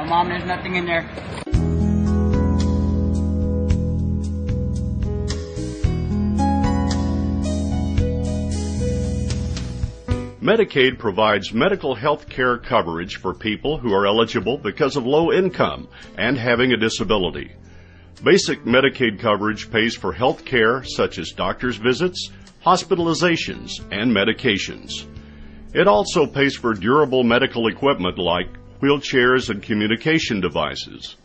Well, Mom, there's nothing in there. Medicaid provides medical health care coverage for people who are eligible because of low income and having a disability. Basic Medicaid coverage pays for health care such as doctor's visits, hospitalizations, and medications. It also pays for durable medical equipment like wheelchairs and communication devices.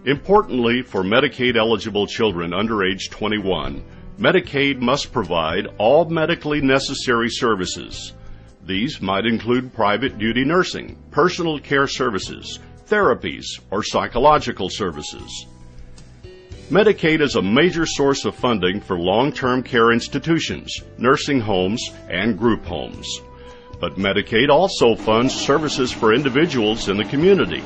Importantly, for Medicaid-eligible children under age 21, Medicaid must provide all medically necessary services. These might include private duty nursing, personal care services, therapies, or psychological services. Medicaid is a major source of funding for long-term care institutions, nursing homes, and group homes. But Medicaid also funds services for individuals in the community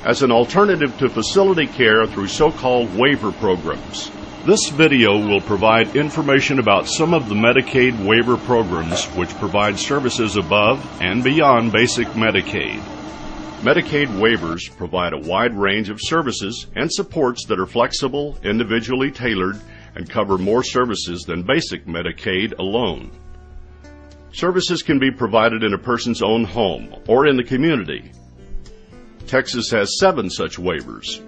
as an alternative to facility care through so-called waiver programs. This video will provide information about some of the Medicaid waiver programs which provide services above and beyond basic Medicaid. Medicaid waivers provide a wide range of services and supports that are flexible, individually tailored, and cover more services than basic Medicaid alone. Services can be provided in a person's own home or in the community. Texas has 7 such waivers.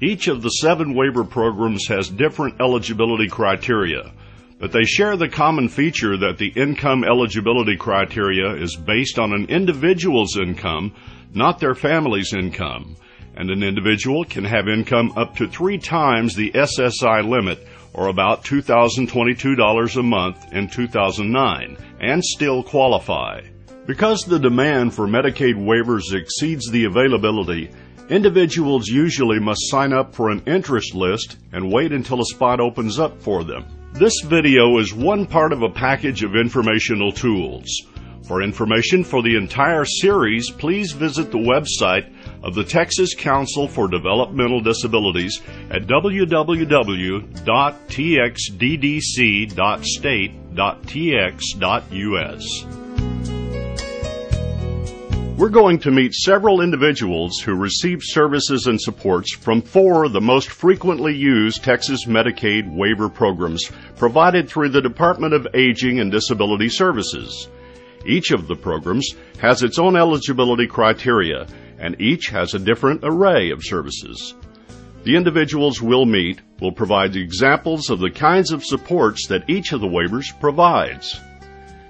Each of the 7 waiver programs has different eligibility criteria, but they share the common feature that the income eligibility criteria is based on an individual's income, not their family's income, and an individual can have income up to 3 times the SSI limit, or about $2,022 a month in 2009, and still qualify. Because the demand for Medicaid waivers exceeds the availability, individuals usually must sign up for an interest list and wait until a spot opens up for them. This video is one part of a package of informational tools. For information for the entire series, please visit the website of the Texas Council for Developmental Disabilities at www.txddc.state.tx.us. We're going to meet several individuals who receive services and supports from 4 of the most frequently used Texas Medicaid waiver programs provided through the Department of Aging and Disability Services. Each of the programs has its own eligibility criteria, and each has a different array of services. The individuals we'll meet will provide examples of the kinds of supports that each of the waivers provides.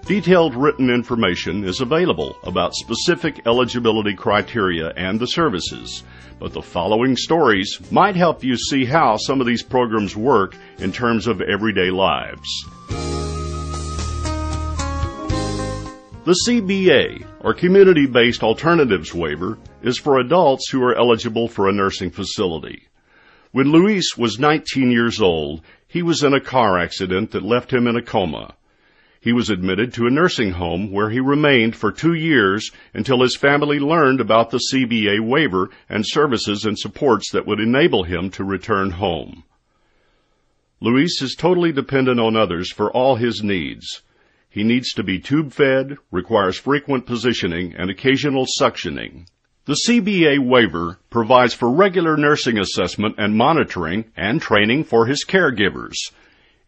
Detailed written information is available about specific eligibility criteria and the services, but the following stories might help you see how some of these programs work in terms of everyday lives. The CBA, or Community-Based Alternatives Waiver, is for adults who are eligible for a nursing facility. When Luis was 19 years old, he was in a car accident that left him in a coma. He was admitted to a nursing home where he remained for 2 years until his family learned about the CBA waiver and services and supports that would enable him to return home. Luis is totally dependent on others for all his needs. He needs to be tube-fed, requires frequent positioning, and occasional suctioning. The CBA waiver provides for regular nursing assessment and monitoring and training for his caregivers.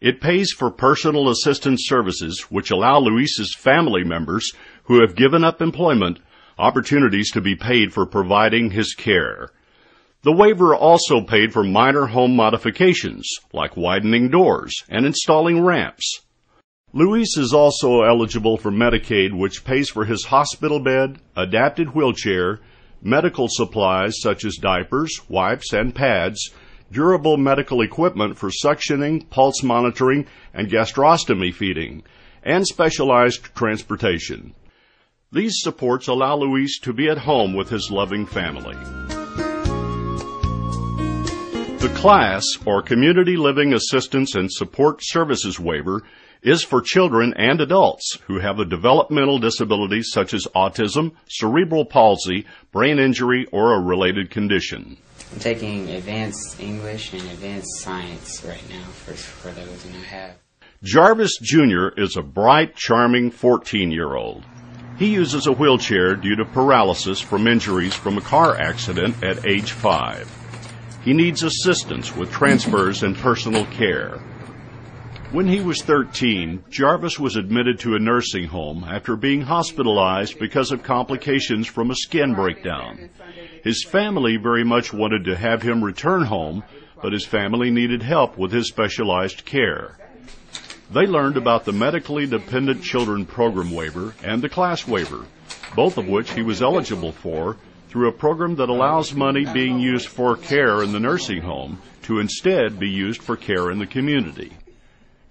It pays for personal assistance services which allow Luis's family members who have given up employment opportunities to be paid for providing his care. The waiver also paid for minor home modifications like widening doors and installing ramps. Luis is also eligible for Medicaid, which pays for his hospital bed, adapted wheelchair, medical supplies such as diapers, wipes, and pads, durable medical equipment for suctioning, pulse monitoring, and gastrostomy feeding, and specialized transportation. These supports allow Luis to be at home with his loving family. The CLASS, or Community Living Assistance and Support Services Waiver, is for children and adults who have a developmental disability such as autism, cerebral palsy, brain injury, or a related condition. I'm taking advanced English and advanced science right now for those, and I have. Jarvis Jr. is a bright, charming 14-year-old. He uses a wheelchair due to paralysis from injuries from a car accident at age 5. He needs assistance with transfers and personal care. When he was 13, Jarvis was admitted to a nursing home after being hospitalized because of complications from a skin breakdown. His family very much wanted to have him return home, but his family needed help with his specialized care. They learned about the Medically Dependent Children Program Waiver and the Class Waiver, both of which he was eligible for through a program that allows money being used for care in the nursing home to instead be used for care in the community.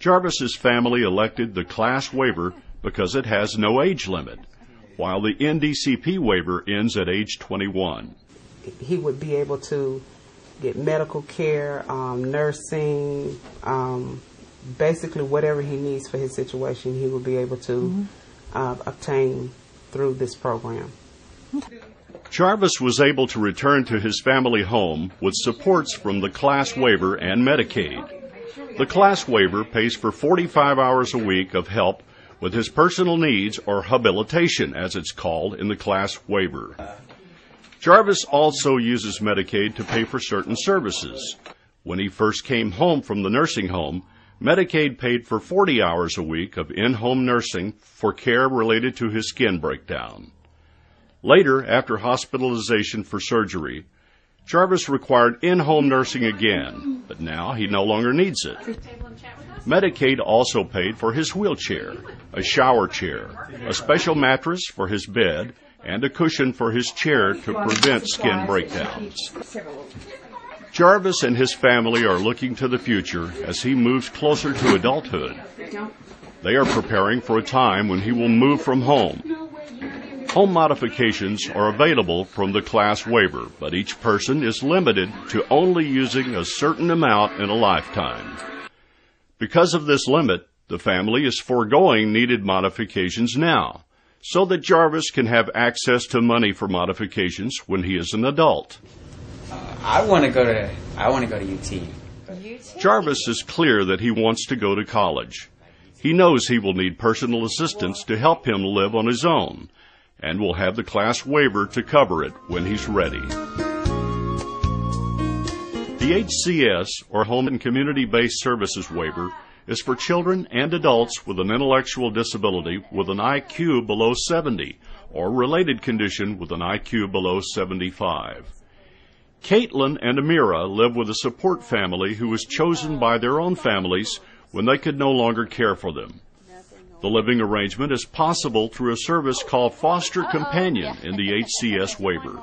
Jarvis's family elected the Class Waiver because it has no age limit, while the NDCP waiver ends at age 21. He would be able to get medical care, nursing, basically whatever he needs for his situation, he will be able to obtain through this program. Jarvis was able to return to his family home with supports from the Class Waiver and Medicaid. The Class Waiver pays for 45 hours a week of help with his personal needs, or habilitation as it's called in the Class Waiver. Jarvis also uses Medicaid to pay for certain services. When he first came home from the nursing home, Medicaid paid for 40 hours a week of in-home nursing for care related to his skin breakdown. Later, after hospitalization for surgery, Jarvis required in-home nursing again, but now he no longer needs it. Medicaid also paid for his wheelchair, a shower chair, a special mattress for his bed, and a cushion for his chair to prevent skin breakdowns. Jarvis and his family are looking to the future as he moves closer to adulthood. They are preparing for a time when he will move from home. Home modifications are available from the Class Waiver, but each person is limited to only using a certain amount in a lifetime. Because of this limit, the family is foregoing needed modifications now, so that Jarvis can have access to money for modifications when he is an adult. I want to go to UT. Jarvis is clear that he wants to go to college. He knows he will need personal assistance to help him live on his own, and will have the Class Waiver to cover it when he's ready. The HCS, or Home and Community-Based Services Waiver, is for children and adults with an intellectual disability with an IQ below 70, or related condition with an IQ below 75. Caitlin and Amira live with a support family who was chosen by their own families when they could no longer care for them. The living arrangement is possible through a service called Foster Companion in the HCS waiver.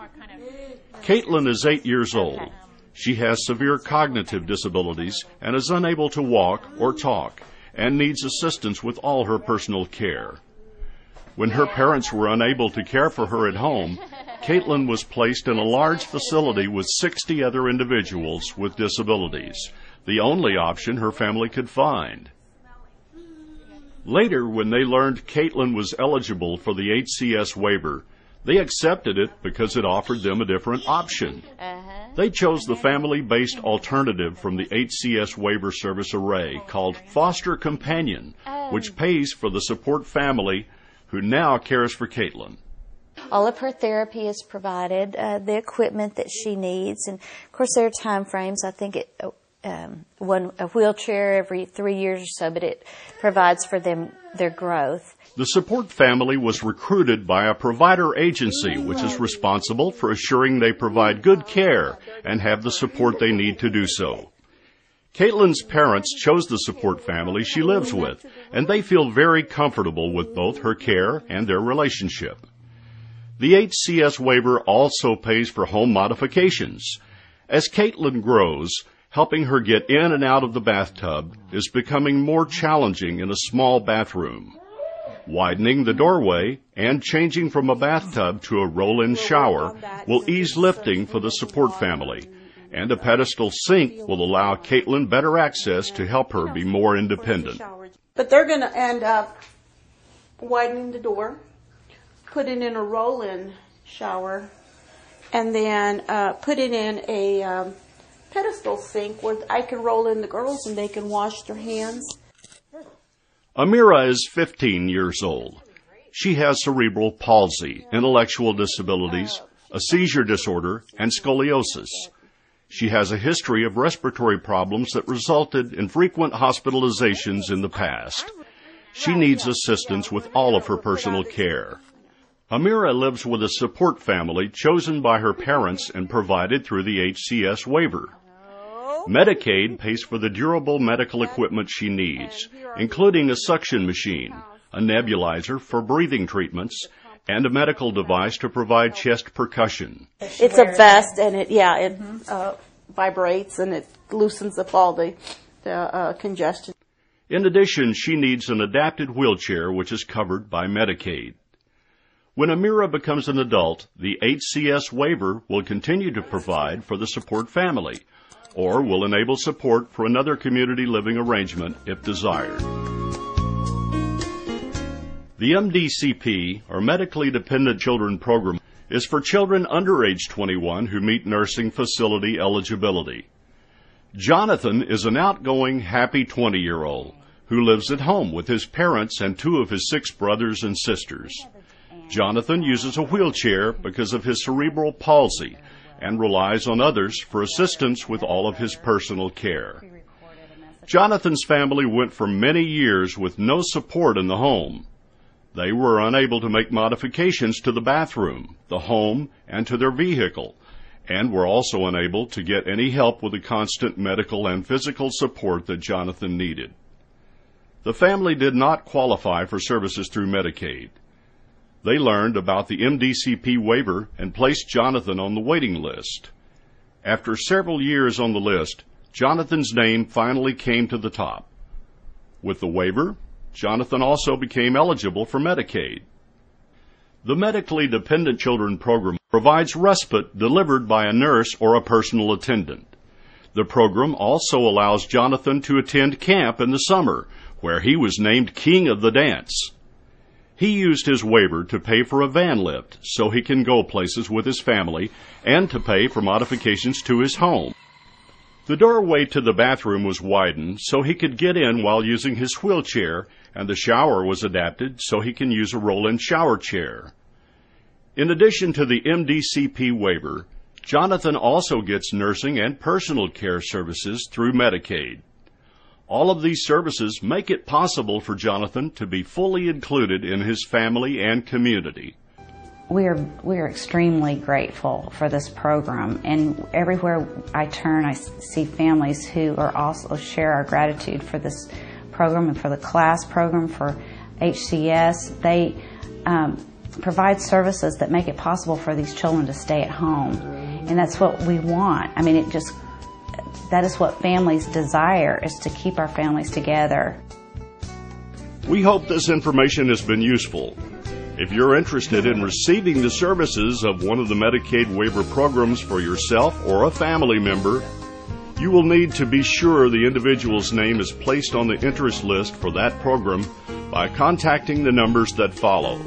Caitlin is 8 years old. She has severe cognitive disabilities and is unable to walk or talk and needs assistance with all her personal care. When her parents were unable to care for her at home, Caitlin was placed in a large facility with 60 other individuals with disabilities, the only option her family could find. Later, when they learned Caitlin was eligible for the HCS waiver, they accepted it because it offered them a different option. They chose the family-based alternative from the HCS waiver service array called Foster Companion, which pays for the support family who now cares for Caitlin. All of her therapy is provided, the equipment that she needs, and of course there are time frames. I think a wheelchair every 3 years or so, but it provides for them their growth. The support family was recruited by a provider agency, which is responsible for assuring they provide good care and have the support they need to do so. Caitlin's parents chose the support family she lives with, and they feel very comfortable with both her care and their relationship. The HCS waiver also pays for home modifications. As Caitlin grows, helping her get in and out of the bathtub is becoming more challenging in a small bathroom. Widening the doorway and changing from a bathtub to a roll-in shower will ease lifting for the support family, and a pedestal sink will allow Caitlin better access to help her be more independent. But they're going to end up widening the door, putting in a roll-in shower, and then putting in a pedestal sink where I can roll in the girls and they can wash their hands. Amira is 15 years old. She has cerebral palsy, intellectual disabilities, a seizure disorder, and scoliosis. She has a history of respiratory problems that resulted in frequent hospitalizations in the past. She needs assistance with all of her personal care. Amira lives with a support family chosen by her parents and provided through the HCS waiver. Medicaid pays for the durable medical equipment she needs, including a suction machine, a nebulizer for breathing treatments, and a medical device to provide chest percussion. It's a vest, and it vibrates, and it loosens up all the congestion. In addition, she needs an adapted wheelchair, which is covered by Medicaid. When Amira becomes an adult, the HCS waiver will continue to provide for the support family, or will enable support for another community living arrangement if desired. The MDCP, or Medically Dependent Children Program, is for children under age 21 who meet nursing facility eligibility. Jonathan is an outgoing, happy 20-year-old who lives at home with his parents and 2 of his 6 brothers and sisters. Jonathan uses a wheelchair because of his cerebral palsy and relies on others for assistance with all of his personal care. Jonathan's family went for many years with no support in the home. They were unable to make modifications to the bathroom, the home, and to their vehicle, and were also unable to get any help with the constant medical and physical support that Jonathan needed. The family did not qualify for services through Medicaid. They learned about the MDCP waiver and placed Jonathan on the waiting list. After several years on the list, Jonathan's name finally came to the top. With the waiver, Jonathan also became eligible for Medicaid. The Medically Dependent Children Program provides respite delivered by a nurse or a personal attendant. The program also allows Jonathan to attend camp in the summer, where he was named King of the Dance. He used his waiver to pay for a van lift so he can go places with his family and to pay for modifications to his home. The doorway to the bathroom was widened so he could get in while using his wheelchair, and the shower was adapted so he can use a roll-in shower chair. In addition to the MDCP waiver, Jonathan also gets nursing and personal care services through Medicaid. All of these services make it possible for Jonathan to be fully included in his family and community. We are extremely grateful for this program, and everywhere I turn I see families who are also share our gratitude for this program and for the class program, for HCS. They provide services that make it possible for these children to stay at home, and that's what we want. I mean, that is what families desire, is to keep our families together. We hope this information has been useful. If you're interested in receiving the services of one of the Medicaid waiver programs for yourself or a family member, you will need to be sure the individual's name is placed on the interest list for that program by contacting the numbers that follow.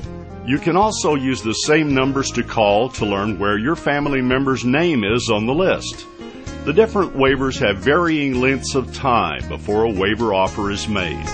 You can also use the same numbers to call to learn where your family member's name is on the list. The different waivers have varying lengths of time before a waiver offer is made.